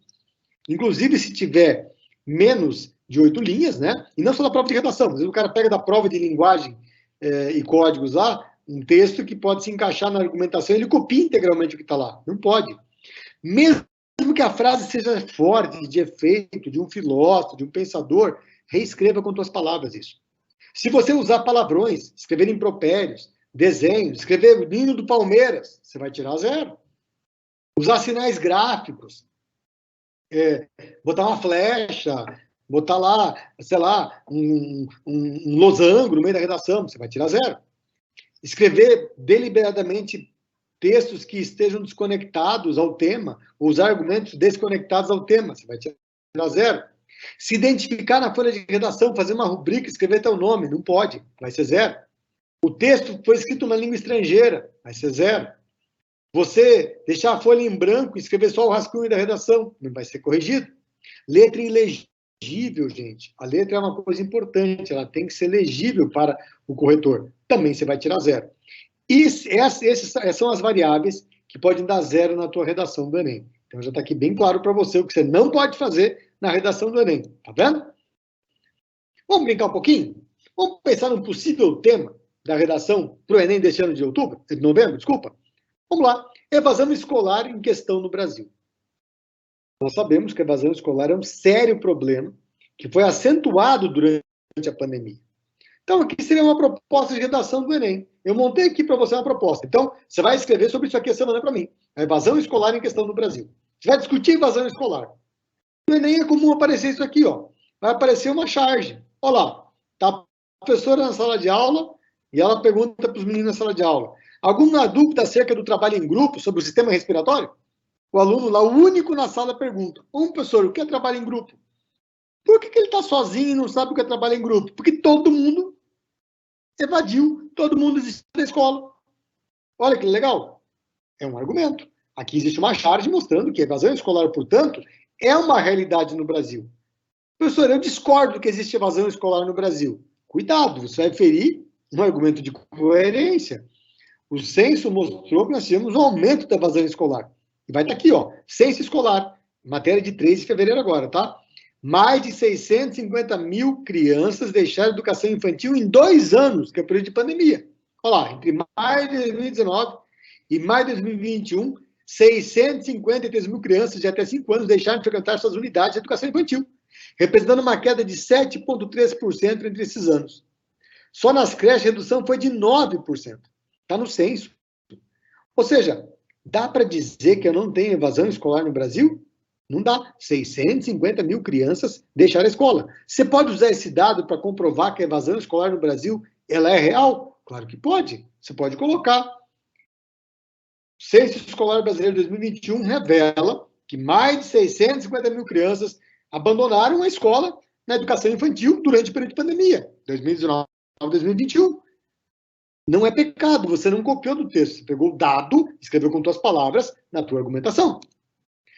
Inclusive, se tiver menos de 8 linhas, né? E não só da prova de redação, às vezes o cara pega da prova de linguagem e códigos lá, um texto que pode se encaixar na argumentação, ele copia integralmente o que está lá. Não pode. Mesmo que a frase seja forte, de efeito, de um filósofo, de um pensador, reescreva com tuas palavras isso. Se você usar palavrões, escrever impropérios, desenhos, escrever o hino do Palmeiras, você vai tirar 0. Usar sinais gráficos, botar uma flecha, botar lá, sei lá, um losango no meio da redação, você vai tirar 0. Escrever deliberadamente textos que estejam desconectados ao tema, ou usar argumentos desconectados ao tema, você vai tirar 0. Se identificar na folha de redação, fazer uma rubrica, escrever teu nome, não pode, vai ser 0. O texto foi escrito numa língua estrangeira, vai ser 0. Você deixar a folha em branco e escrever só o rascunho da redação, não vai ser corrigido. Letra ilegível, gente. A letra é uma coisa importante, ela tem que ser legível para o corretor. Também você vai tirar 0. E essas são as variáveis que podem dar 0 na tua redação do Enem. Então já está aqui bem claro para você o que você não pode fazer na redação do Enem. Tá vendo? Vamos brincar um pouquinho? Vamos pensar num possível tema da redação para o Enem deste ano de novembro, desculpa. Vamos lá. Evasão escolar em questão no Brasil. Nós sabemos que a evasão escolar é um sério problema que foi acentuado durante a pandemia. Então, aqui seria uma proposta de redação do Enem. Eu montei aqui para você uma proposta. Então, você vai escrever sobre isso aqui essa semana para mim. A evasão escolar em questão no Brasil. Você vai discutir evasão escolar. No Enem é comum aparecer isso aqui, ó. Vai aparecer uma charge. Olha lá. Tá a professora na sala de aula e ela pergunta para os meninos na sala de aula. Alguma dúvida acerca do trabalho em grupo sobre o sistema respiratório? O aluno lá, o único na sala, pergunta. Professor, o que é trabalho em grupo? Por que ele está sozinho e não sabe o que é trabalho em grupo? Porque todo mundo evadiu, todo mundo desistiu da escola. Olha que legal. É um argumento. Aqui existe uma charge mostrando que a evasão escolar, portanto, é uma realidade no Brasil. Professor, eu discordo que existe evasão escolar no Brasil. Cuidado, você vai ferir um argumento de coerência. O censo mostrou que nós tivemos um aumento da evasão escolar. E vai estar aqui, ó, censo escolar, matéria de 3 de fevereiro agora, tá? Mais de 650 mil crianças deixaram a educação infantil em 2 anos, que é o período de pandemia. Olha lá, entre maio de 2019 e maio de 2021, 653 mil crianças de até 5 anos deixaram de frequentar suas unidades de educação infantil, representando uma queda de 7,3% entre esses anos. Só nas creches a redução foi de 9%. Está no censo. Ou seja, dá para dizer que eu não tenho evasão escolar no Brasil? Não dá. 650 mil crianças deixaram a escola. Você pode usar esse dado para comprovar que a evasão escolar no Brasil ela é real? Claro que pode. Você pode colocar. O Censo Escolar Brasileiro 2021 revela que mais de 650 mil crianças abandonaram a escola na educação infantil durante o período de pandemia, 2019 a 2021. Não é pecado, você não copiou do texto, você pegou o dado, escreveu com tuas palavras na tua argumentação.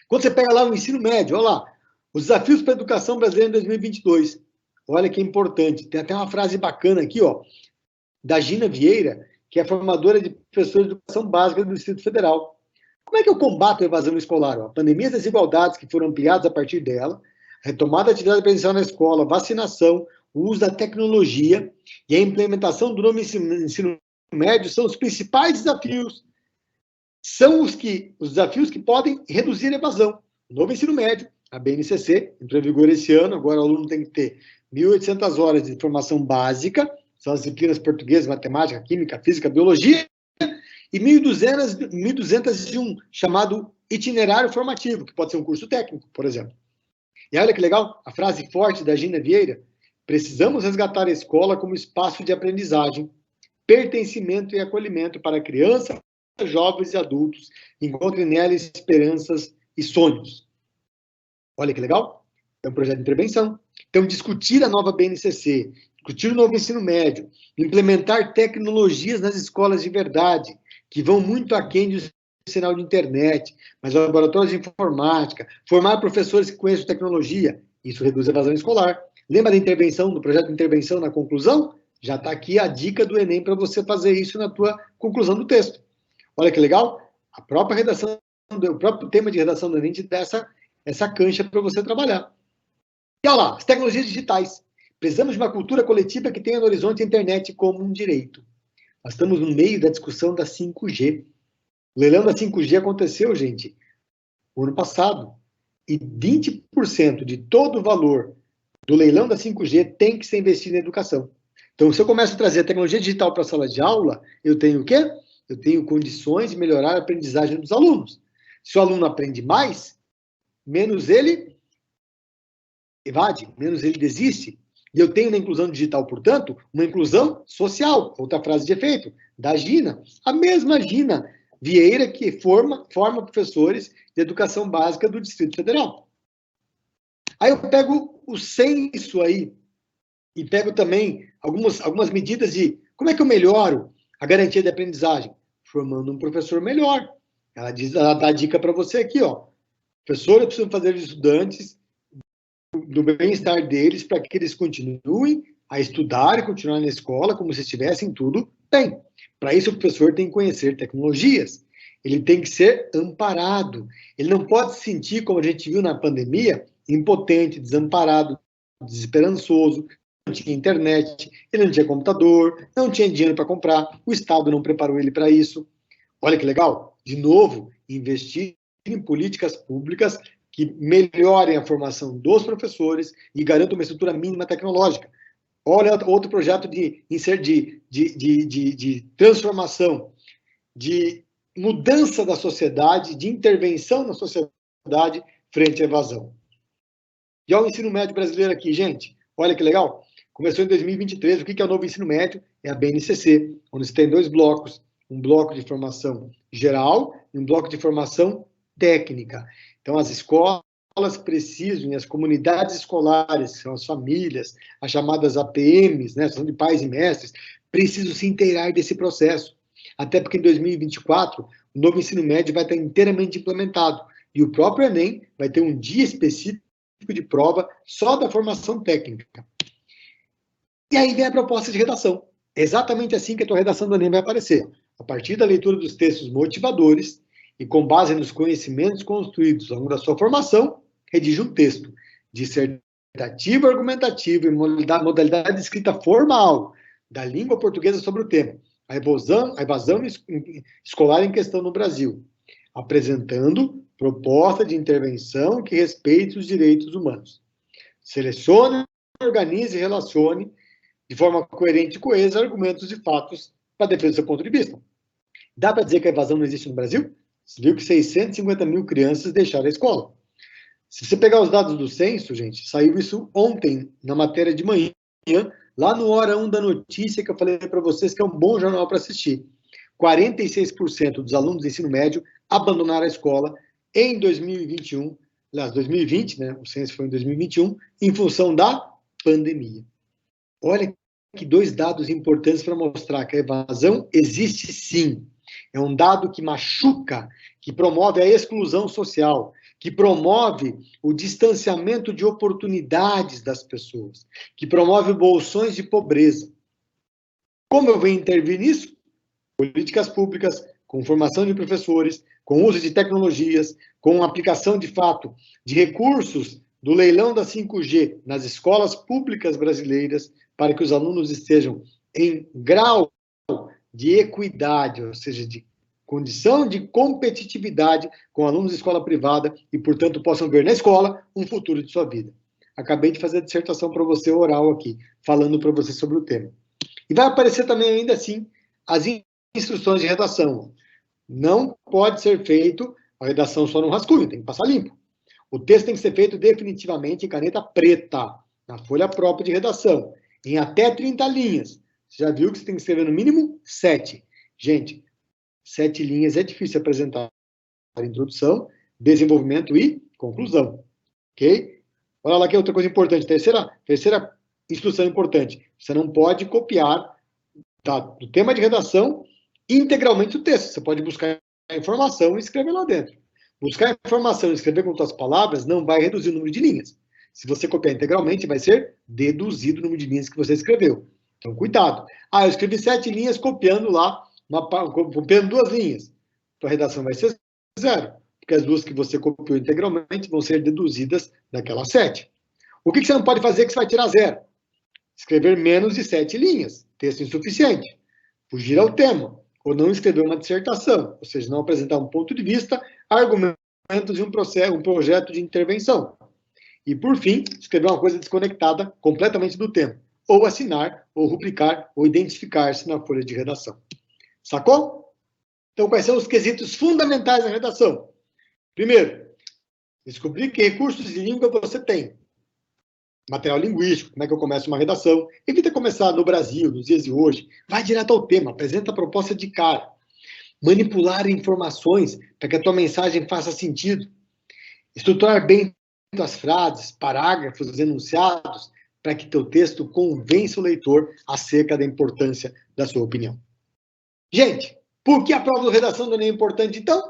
Quando você pega lá o ensino médio, olha lá, os desafios para a educação brasileira em 2022. Olha que importante, tem até uma frase bacana aqui, ó, da Gina Vieira, que é formadora de professores de educação básica do Distrito Federal. Como é que eu combato a evasão escolar? A pandemia das desigualdades que foram ampliadas a partir dela, retomada da atividade presencial na escola, vacinação, o uso da tecnologia e a implementação do novo ensino médio são os principais desafios. São os desafios que podem reduzir a evasão. O novo ensino médio, a BNCC, entrou em vigor esse ano, agora o aluno tem que ter 1.800 horas de formação básica, são as disciplinas português, matemática, química, física, biologia, e 1.200 de um chamado itinerário formativo, que pode ser um curso técnico, por exemplo. E olha que legal, a frase forte da Gina Vieira: precisamos resgatar a escola como espaço de aprendizagem, pertencimento e acolhimento para crianças, jovens e adultos. Encontrem nela esperanças e sonhos. Olha que legal. É um projeto de intervenção. Então, discutir a nova BNCC, discutir o novo ensino médio, implementar tecnologias nas escolas de verdade, que vão muito aquém do sinal de internet, mas laboratórios de informática, formar professores que conheçam tecnologia, isso reduz a evasão escolar. Lembra da intervenção, do projeto de intervenção na conclusão? Já está aqui a dica do Enem para você fazer isso na tua conclusão do texto. Olha que legal, a própria redação, o próprio tema de redação do Enem te dá essa cancha para você trabalhar. E olha lá, as tecnologias digitais. Precisamos de uma cultura coletiva que tenha no horizonte a internet como um direito. Nós estamos no meio da discussão da 5G. O leilão da 5G aconteceu, gente, no ano passado. E 20% de todo o valor do leilão da 5G tem que ser investido em educação. Então, se eu começo a trazer a tecnologia digital para a sala de aula, eu tenho o quê? Eu tenho condições de melhorar a aprendizagem dos alunos. Se o aluno aprende mais, menos ele evade, menos ele desiste. E eu tenho na inclusão digital, portanto, uma inclusão social. Outra frase de efeito, da Gina. A mesma Gina Vieira que forma professores de educação básica do Distrito Federal. Aí eu pego o censo aí e pego também algumas medidas de como é que eu melhoro a garantia de aprendizagem? Formando um professor melhor. Ela dá a dica para você aqui, ó. Professores precisam fazer os estudantes do bem-estar deles para que eles continuem a estudar e continuar na escola como se estivessem tudo bem. Para isso, o professor tem que conhecer tecnologias. Ele tem que ser amparado. Ele não pode se sentir, como a gente viu na pandemia, impotente, desamparado, desesperançoso. Não tinha internet, ele não tinha computador, não tinha dinheiro para comprar, o Estado não preparou ele para isso. Olha que legal, de novo, investir em políticas públicas que melhorem a formação dos professores e garantam uma estrutura mínima tecnológica. Olha outro projeto de transformação, de mudança da sociedade, de intervenção na sociedade frente à evasão. E olha o ensino médio brasileiro aqui, gente. Olha que legal. Começou em 2023. O que é o novo ensino médio? É a BNCC, onde você tem 2 blocos. Um bloco de formação geral e um bloco de formação técnica. Então, as escolas precisam, e as comunidades escolares, que são as famílias, as chamadas APMs, né, Associação de Pais e Mestres, precisam se inteirar desse processo. Até porque em 2024, o novo ensino médio vai estar inteiramente implementado. E o próprio Enem vai ter um dia específico de prova só da formação técnica. E aí vem a proposta de redação. É exatamente assim que a tua redação do Enem vai aparecer. A partir da leitura dos textos motivadores e com base nos conhecimentos construídos ao longo da sua formação, redige um texto dissertativo, argumentativo e modalidade de escrita formal da língua portuguesa sobre o tema. A evasão escolar em questão no Brasil. apresentando proposta de intervenção que respeite os direitos humanos. Selecione, organize e relacione de forma coerente e coesa argumentos e fatos para defesa do seu ponto de vista. Dá para dizer que a evasão não existe no Brasil? Você viu que 650 mil crianças deixaram a escola. Se você pegar os dados do censo, gente, saiu isso ontem, na matéria de manhã, lá no Hora 1 da Notícia, que eu falei para vocês que é um bom jornal para assistir. 46% dos alunos do ensino médio abandonaram a escola em 2021, aliás, 2020, né? O censo foi em 2021, em função da pandemia. Olha que dois dados importantes para mostrar que a evasão existe sim. É um dado que machuca, que promove a exclusão social, que promove o distanciamento de oportunidades das pessoas, que promove bolsões de pobreza. Como eu venho intervir nisso? Políticas públicas, com formação de professores, com uso de tecnologias, com aplicação de fato de recursos do leilão da 5G nas escolas públicas brasileiras, para que os alunos estejam em grau de equidade, ou seja, de condição de competitividade com alunos de escola privada e, portanto, possam ver na escola um futuro de sua vida. Acabei de fazer a dissertação para você oral aqui, falando para você sobre o tema. E vai aparecer também, ainda assim, as instruções de redação. Não pode ser feito a redação só no rascunho, tem que passar limpo. O texto tem que ser feito definitivamente em caneta preta, na folha própria de redação, em até 30 linhas. Você já viu que você tem que escrever no mínimo 7. Gente, 7 linhas é difícil apresentar introdução, desenvolvimento e conclusão. Ok? Olha lá que é outra coisa importante. Terceira instrução importante. Você não pode copiar do tema de redação integralmente o texto. Você pode buscar a informação e escrever lá dentro. Buscar informação e escrever com suas palavras não vai reduzir o número de linhas. Se você copiar integralmente, vai ser deduzido o número de linhas que você escreveu. Então, cuidado. Eu escrevi 7 linhas copiando lá, copiando 2 linhas. Sua redação vai ser 0, porque as 2 que você copiou integralmente vão ser deduzidas daquelas 7. O que você não pode fazer que você vai tirar 0? Escrever menos de 7 linhas, texto insuficiente. Fugir ao tema, ou não escrever uma dissertação, ou seja, não apresentar um ponto de vista, argumentos e um projeto de intervenção. E, por fim, escrever uma coisa desconectada completamente do tema. Ou assinar, ou rubricar, ou identificar-se na folha de redação. Sacou? Então, quais são os quesitos fundamentais da redação? Primeiro, descobrir que recursos de língua você tem. Material linguístico, como é que eu começo uma redação. Evita começar no Brasil, nos dias de hoje. Vai direto ao tema, apresenta a proposta de cara. Manipular informações para que a tua mensagem faça sentido. Estruturar bem as frases, parágrafos, enunciados, para que teu texto convença o leitor acerca da importância da sua opinião. Gente, por que a prova de redação do Enem é importante, então?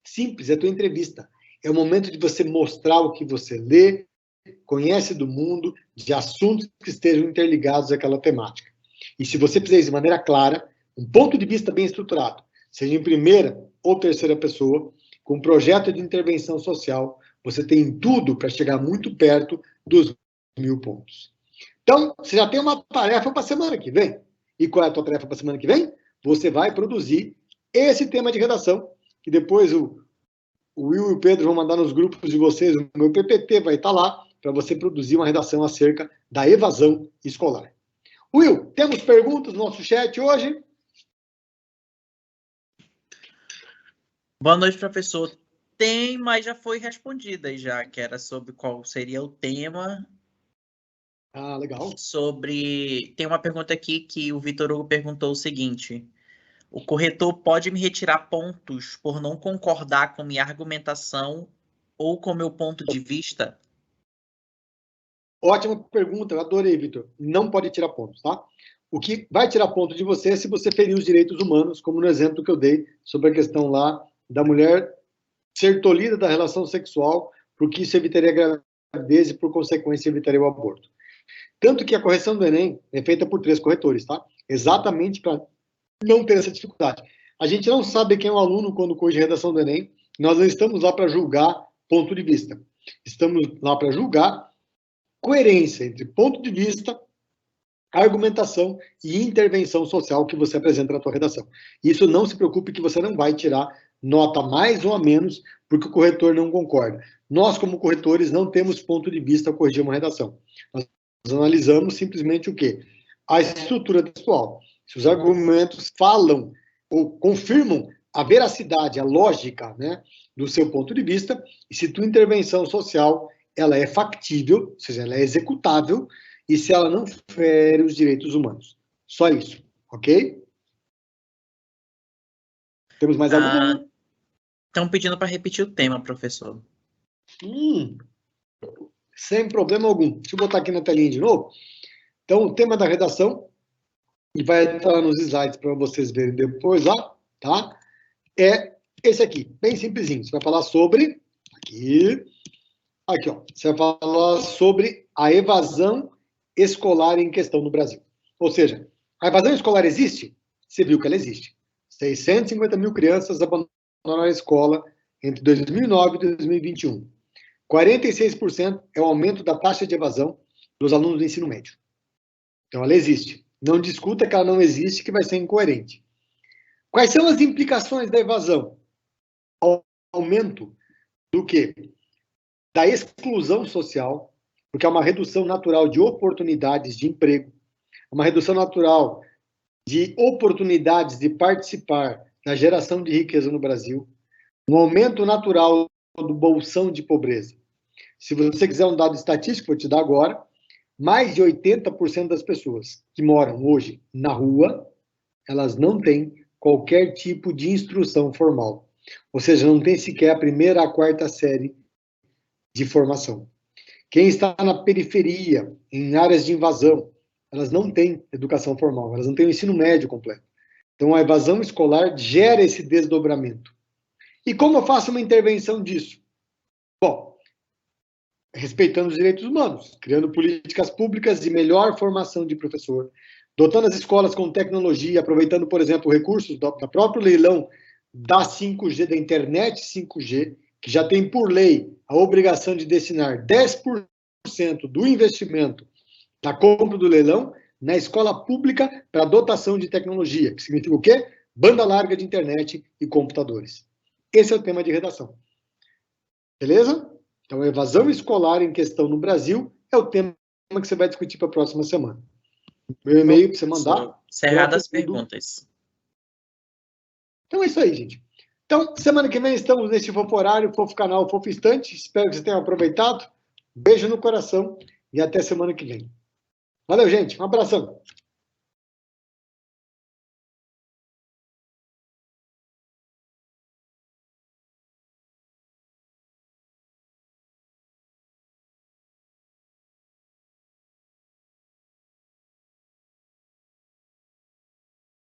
Simples, é a tua entrevista. É o momento de você mostrar o que você lê, conhece do mundo, de assuntos que estejam interligados àquela temática. E se você fizer isso de maneira clara, um ponto de vista bem estruturado, seja em primeira ou terceira pessoa, com um projeto de intervenção social, você tem tudo para chegar muito perto dos 1000 pontos. Então, você já tem uma tarefa para a semana que vem. E qual é a tua tarefa para a semana que vem? Você vai produzir esse tema de redação, que depois o Will e o Pedro vão mandar nos grupos de vocês, o meu PPT vai estar lá, para você produzir uma redação acerca da evasão escolar. Will, temos perguntas no nosso chat hoje? Boa noite, professor. Tem, mas já foi respondida já, que era sobre qual seria o tema. Legal. Tem uma pergunta aqui que o Vitor Hugo perguntou o seguinte: o corretor pode me retirar pontos por não concordar com minha argumentação ou com meu ponto de vista? Ótima pergunta, eu adorei, Vitor. Não pode tirar pontos, tá? O que vai tirar ponto de você é se você ferir os direitos humanos, como no exemplo que eu dei sobre a questão lá da mulher ser tolhida da relação sexual, porque isso evitaria a gravidez e, por consequência, evitaria o aborto. Tanto que a correção do Enem é feita por 3 corretores, tá? Exatamente para não ter essa dificuldade. A gente não sabe quem é o aluno quando corrige a redação do Enem. Nós não estamos lá para julgar ponto de vista. Estamos lá para julgar coerência entre ponto de vista, argumentação e intervenção social que você apresenta na tua redação. Isso não se preocupe que você não vai tirar nota a mais ou a menos, porque o corretor não concorda. Nós, como corretores, não temos ponto de vista ao corrigir uma redação. Nós analisamos simplesmente o quê? A estrutura textual. Se os argumentos falam ou confirmam a veracidade, a lógica, né, do seu ponto de vista, e se tua intervenção social ela é factível, ou seja, ela é executável, e se ela não fere os direitos humanos. Só isso, ok? Temos mais alguma? Estão pedindo para repetir o tema, professor. Sem problema algum. Deixa eu botar aqui na telinha de novo. Então, o tema da redação, e vai estar nos slides para vocês verem depois lá, tá? É esse aqui, bem simplesinho. Você vai falar sobre, aqui, ó. Você vai falar sobre a evasão escolar em questão no Brasil. Ou seja, a evasão escolar existe? Você viu que ela existe. 650 mil crianças abandonaram a escola entre 2009 e 2021. 46% é o aumento da taxa de evasão dos alunos do ensino médio. Então, ela existe. Não discuta que ela não existe, que vai ser incoerente. Quais são as implicações da evasão? Aumento do quê? Da exclusão social, porque é uma redução natural de oportunidades de emprego, uma redução natural de oportunidades de participar na geração de riqueza no Brasil, um aumento natural do bolsão de pobreza. Se você quiser um dado estatístico, vou te dar agora, mais de 80% das pessoas que moram hoje na rua, elas não têm qualquer tipo de instrução formal. Ou seja, não tem sequer a primeira a quarta série de formação. Quem está na periferia, em áreas de invasão, elas não têm educação formal, elas não têm o ensino médio completo. Então, a evasão escolar gera esse desdobramento. E como eu faço uma intervenção disso? Bom, respeitando os direitos humanos, criando políticas públicas de melhor formação de professor, dotando as escolas com tecnologia, aproveitando, por exemplo, recursos do próprio leilão da 5G, da internet 5G, que já tem por lei a obrigação de destinar 10% do investimento da compra do leilão na escola pública para dotação de tecnologia, que significa o quê? Banda larga de internet e computadores. Esse é o tema de redação. Beleza? Então, a evasão escolar em questão no Brasil é o tema que você vai discutir para a próxima semana. Meu e-mail para você mandar. Encerradas as perguntas. Então é isso aí, gente. Então, semana que vem estamos nesse Fofo Horário, Fofo Canal, Fofo Instante. Espero que vocês tenham aproveitado. Beijo no coração e até semana que vem. Valeu, gente. Um abração.